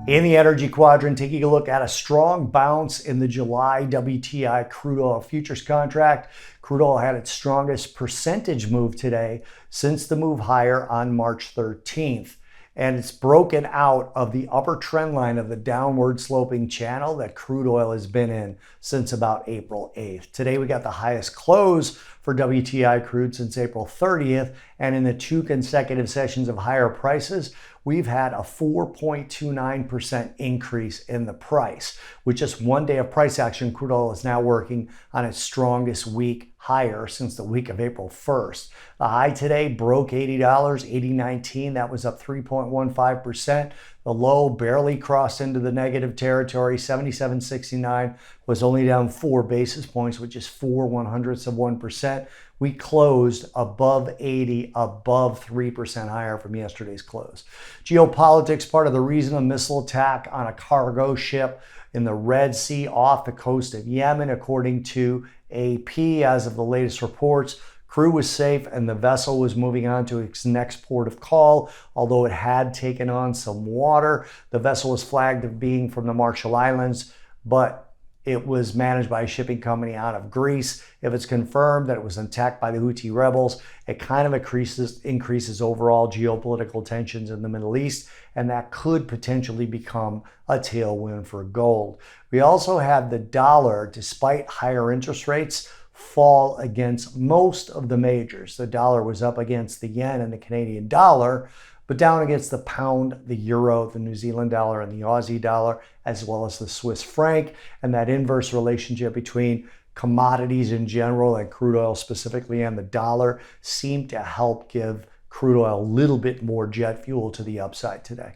In the energy quadrant, taking a look at a strong bounce in the July WTI crude oil futures contract. Crude oil had its strongest percentage move today since the move higher on March 13th. And it's broken out of the upper trend line of the downward sloping channel that crude oil has been in since about April 8th. Today we got the highest close for WTI crude since April 30th, and in the 2 consecutive sessions of higher prices, we've had a 4.29% increase in the price. With just 1 day of price action, crude oil is now working on its strongest week higher since the week of April 1st. The high today broke $80, $80.19. That was up 3.15%. The low barely crossed into the negative territory. 77.69 was only down 4 basis points, which is 0.04%. We closed above 80, above 3% higher from yesterday's close. Geopolitics, part of the reason a missile attack on a cargo ship in the Red Sea off the coast of Yemen, according to AP. As of the latest reports, crew was safe and the vessel was moving on to its next port of call. Although it had taken on some water, the vessel was flagged of being from the Marshall Islands, but it was managed by a shipping company out of Greece. If it's confirmed that it was attacked by the Houthi rebels, it kind of increases overall geopolitical tensions in the Middle East, and that could potentially become a tailwind for gold. We also had the dollar, despite higher interest rates, fall against most of the majors. The dollar was up against the yen and the Canadian dollar, but down against the pound, the euro, the New Zealand dollar, and the Aussie dollar, as well as the Swiss franc. And that inverse relationship between commodities in general and crude oil specifically and the dollar seemed to help give crude oil a little bit more jet fuel to the upside today.